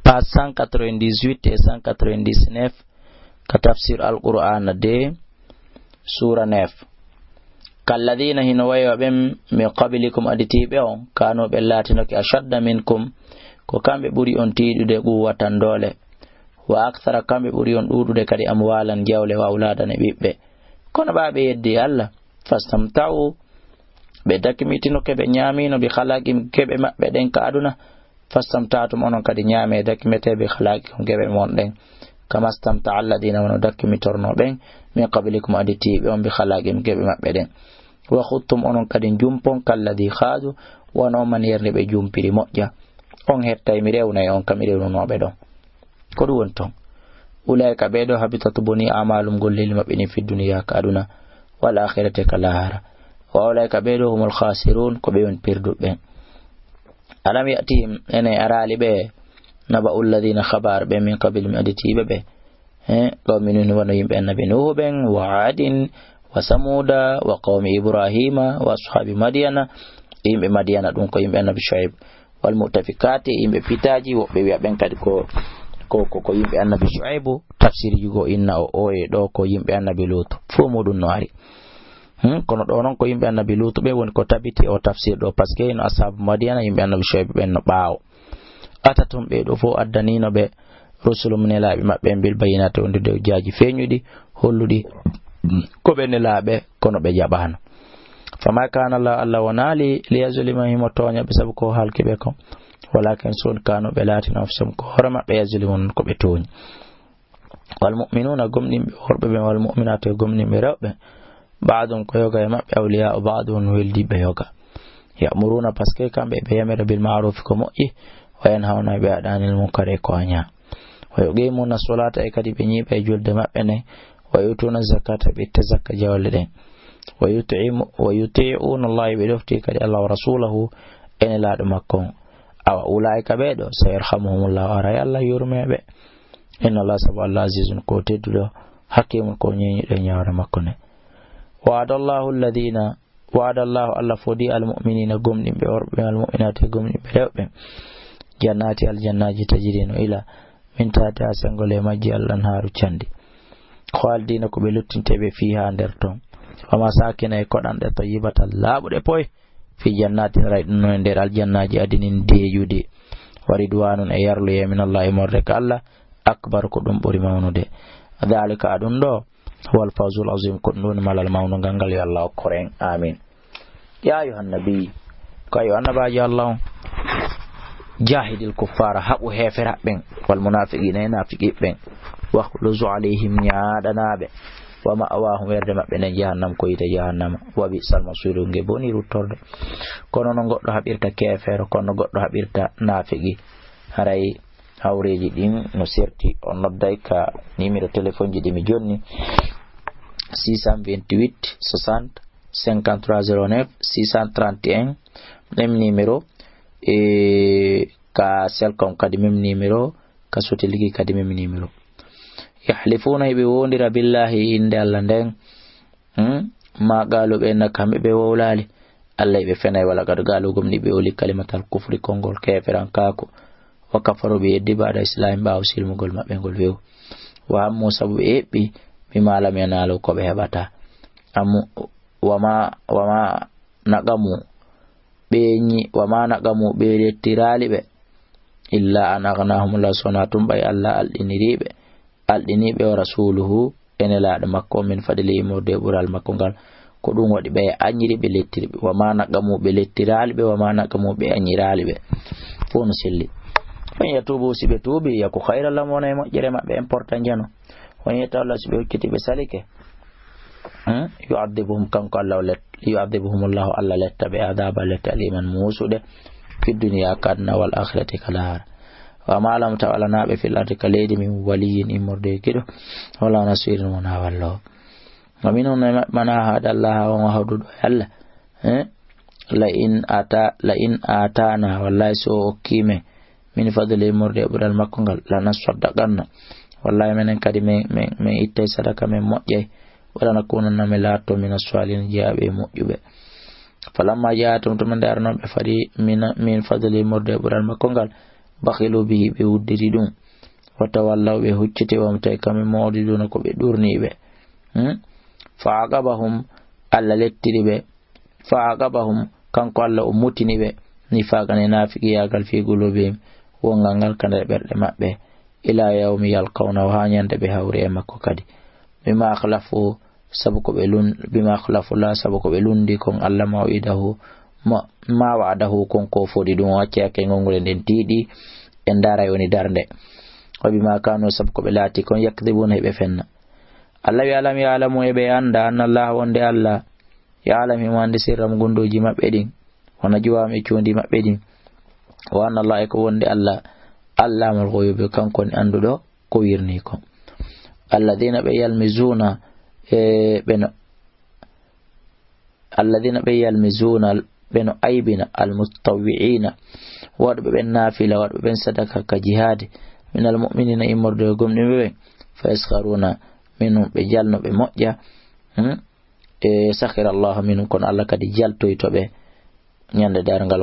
page 198 et 199 ka tafsir al-Qur'an de sura 9. kalladina hino wayo bem min qablikum aditibe on kano be latinoke ashadda minkum ko kambe buri on tiidude quwwatan dole wa akthara kambe buri on dudude kadi amwalan jawle wa auladan e bibbe kono baabe yeddi Allah fastamta'u be dakimitino kebe nyamino bi khalaqim kebe mabbe den ka aduna fastamta'tum onon kadi nyame dakimete bi khalaqim kebe mon den kama stamta'a alladina wa dakimitorno ben min qablikum aditibe on bi khalaqim kebe mabbe den wa khuttum onon kadi jumpon kalladhi khadu wa no man yerne be jumpiri mojja on hettay mi rewna on kam rewnunobe don ko du wonton ulaika be do habitatu boni amalum gollel mabbe ni fi dunya ka aduna wal akhirati kalahara wa ulaika be do humul khasirun ko be won pirdube alam yatihim ene arali be naba alladhina khabar be min qabil aditibe be do minun wona yimbe annabi nuh ben wa adin wa samuda wa qaumi ibrahima wa ashabi madyana yimbe madyana dum ko yimbe annabi shuaib wal mutafikati yimbe pitaji wo be wi'a ben kadi ko yimbe annabi shuaibu tafsiri jugo inna o e do ko yimbe annabi lut fu modun no ari kono do non ko yimbe annabi lut be woni ko tabiti o tafsir do parce que no ashabu madyana yimbe annabi shuaib ben no baawo atatum be do fo addanino be rusulum ne laabe mabbe bil bayinati on de jaaji feñudi holludi ko be ne laabe kono be jabano fama kana Allah wanali liyazlimahum tonya be sabu ko halkibe ko walakin sun kanu belati nafsum ko horama be yazlimun ko be toni wal mu'minuna gumni horbe be wal mu'minatu gumni be rewbe ba'dun ko yoga e mabbe awliya ba'dun weldi be yoga ya'muruna paske kambe be yamira bil ma'ruf ko mo'i wa yanhauna bi adanil munkar ko anya wa yuqimuna salata e kadi be nyibe julde mabbe ne wa yutuna zakata be tazakka jawle wa yuti'una Allah bi dofti kadi Allah wa rasulahu en laado makko aw ulaika bedo sayarhamuhumullah ara Allah yurmebe inna Allah subhanahu azizun ko teddudo hakimun ko nyi de nyaara makko ne wa'adallahu alladhina wa'adallahu Allah fodi almu'minina gumni be worbe almu'minati gumni be rewbe jannati aljannaji tajrinu ila min tati asangole majji Allah haru candi khaldina ko be luttinte be fiha der ton wama sakina e kodande tayyibatan laabude poy fi jannatin raydun nder aljannaji adinin deeyude waridwanun e yarlu min Allah mordeka Allah akbar ko dum buri mawnude dalika adun do wal fawzul azim ko dum malal mawnu gangal ya Allah koren amin ya ayuhan nabi kayo annabaji Allah jahidil kuffara habu hefera ben wal munafiqina nafiqi ben wa khuluzu alaihim yaadanabe wa ma'awahum yerde mabbe ne jahannam ko yite jahannam wa bi sal masiru nge boni ruttorde kono no goddo habirta kefero kono goddo habirta nafiqi haray hawreji din no serti on nodday ka numéro téléphone ji dimi jonni 628 60 5309 631 même numéro e ka selcom kadi même numéro ka soteligi kadi même numéro yahlifuna bi wondira billahi inde Allah den ma galu be nakam be wowlali Allah be fenay wala gadu galu gomni be woli kalimatal kufri kongol keferan kako wa kafaru bi dibada islam ba usil mugol mabbe gol wew wa musa bu ebbi mi malam yanalo ko be hebata am wama nagamu be nyi wama nagamu be rettirali be illa anaghnahum la sunatum bay Allah aldiniribe aldinibe wa rasuluhu ene laade makko min fadili morde bural makko gal ko dum wadi be anyiri be lettiri wa mana gamu be lettirali be wa mana gamu be anyirali be fon selli on yatubu sibe tubi yako khayra lamona mo jere mabbe important jano on yata Allah sibe kiti be salike yu'adibuhum kan Allah let yu'adibuhum Allah alla letabe adaba letaliman musude fi dunya kadna wal akhirati kala wa ma lam ta'ala nabe fil ardi kaledi min waliyin imurde kido wala nasirin wana wallo wa minun mana hada Allah wa hawdu Allah la in atana wallahi so kime min fadli imurde budal makongal la nasaddaqanna wallahi menen kadi men itte sadaka men mojjay wala nakunanna milato min aswalin jaabe mojjube falamma jaatum to men darno be fadi min fadli imurde budal makongal bakhilu bihi ɓe wuddiri ɗum wa tawallaw ɓe huccite wamtay kamɓe mawɗiduna ko ɓe ɗurniɓe fa aqabahum Allah lettiri ɓe fa aqabahum kanko Allah o mutini ɓe nifaqan e nafiqiyagal fi qulubihim wongal ngal ka nder ɓerɗe maɓɓe ila yawmi yalqawnahu ha ñande ɓe hawri e makko kadi bima akhlafu la sabu ko ɓe lundi kon Allah mawidahu ma wa'adahu kon ko fodi ɗum wacce yakke ngongole nden tiiɗi e ndara woni darnde wa bima kanu sabu ko ɓe laati kon yakdibuna heɓe fenna Allah wi alam ya'lamu eɓe anda anna Allah wonde Allah ya'lam himo andi sirram gundoji maɓɓe ɗin wona juwami cuundi maɓɓe ɗin wa anna Allah ko wonde Allah allamul ghuyubi kanko ni anduɗo ko wirni kon alladhina ɓe yalmizuna beno aibina almutawwi'ina waɗɓe ɓen nafila waɗɓe ɓen sadaka ka jihad min almu'minina immorde gomɗiɓe ɓe fa yaskharuna minhum ɓe jalno ɓe moƴƴa sakhira Allahu minhum kono Allah kadi jaltoytoɓe ñande dargal